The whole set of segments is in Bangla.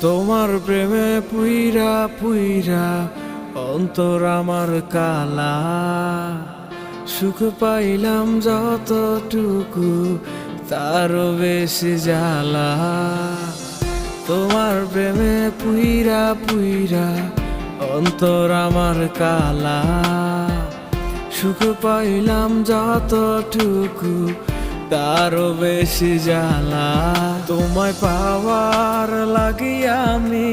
তোমার প্রেমে পুইরা পুইরা অন্তর আমার কালা, সুখ পাইলাম যতটুকু তারও বেশি জ্বালা। তোমার প্রেমে পুইরা পুইরা অন্তর আমার কালা, সুখ পাইলাম যতটুকু তারও বেশি জ্বালা। তোমায় পাওয়ার লাগিয়া আমি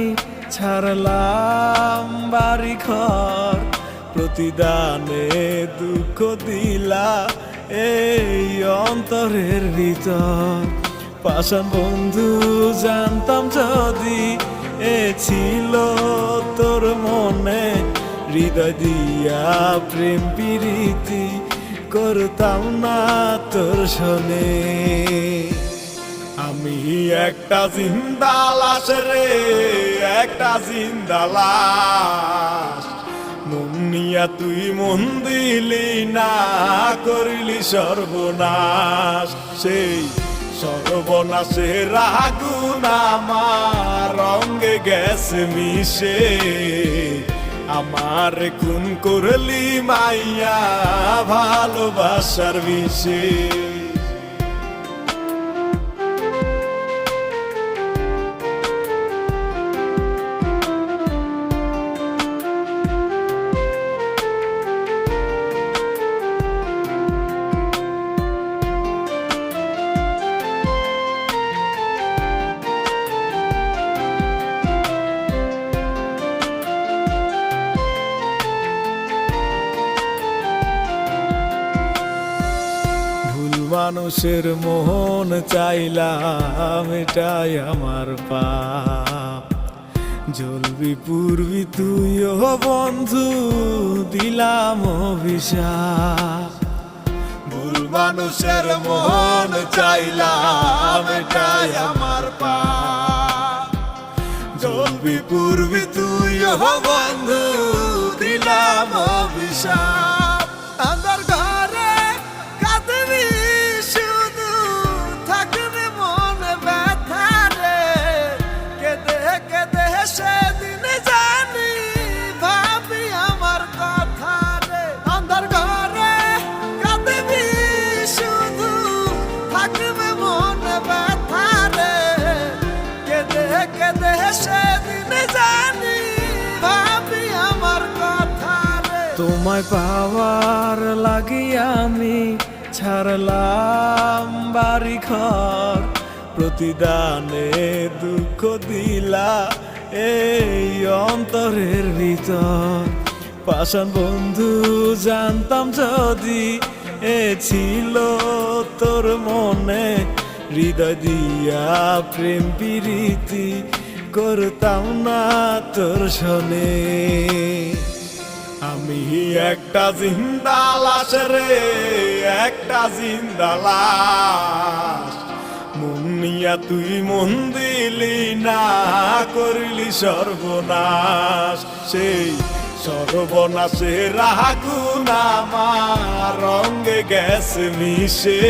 ছাড়লাম বাড়ি ঘর, প্রতিদানে দুঃখ দিলা এই অন্তরের ভিতর। পাষাণ বন্ধু জানতাম যদি এ ছিল তোর মনে, হৃদয় দিয়া প্রেম প্রীতি করতাম না তোর শোনে। আমি একটা জিন্দা লাশ রে, একটা জিন্দা লাশ, মন নিয়া তুই মন দিলি না, করিলি সর্বনাশ। সেই সর্বনাশের আগুন আমার রঙে গেছে মিশে, আমার খুন করলি মাইয়া ভালোবাসার বিষে। মানুষের মন চাইলাম এটাই আমার পাপ, জ্বলবি পূর্বি তুইও বন্ধু দিলাম অভিশাপ। ভুল মানুষের মন চাইলাম এটাই আমার পাপ, জ্বলবি পূর্বি তুইও বন্ধু দিলাম অভিশাপ। আন্ধার ঘরে কাঁদবি শুধু, থাকবে মনে ব্যথা রে, কেঁদে কেঁদে সেদিন জানি ভাবি আমার কথা রে। আন্ধার ঘরে কাঁদবি শুধু, থাকবে মনে ব্যথা রে, কেঁদে কেঁদে সেদিন জানি ভাবি আমার কথা রে। তোমায় পাওয়ার লাগিয়া আমি ছাড়লাম বাড়ি ঘর, প্রতিদানে দুঃখ দিলা এই অন্তরের ভিতর। পাষাণ বন্ধু জানতাম যদি এ ছিল তোর মনে, হৃদয় দিয়া প্রেম প্রীতি করতাম না তোর শোনে। আমি একটা জিন্দা লাশ রে, একটা জিন্দা লাশ, মন নিয়া তুই মন দিলি না, করিলি সর্বনাশ। সেই সর্বনাশের আগুন আমার রঙে গেছে মিশে,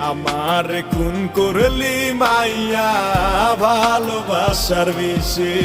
আমার খুন করলি মাইয়া ভালোবাসার বিষে।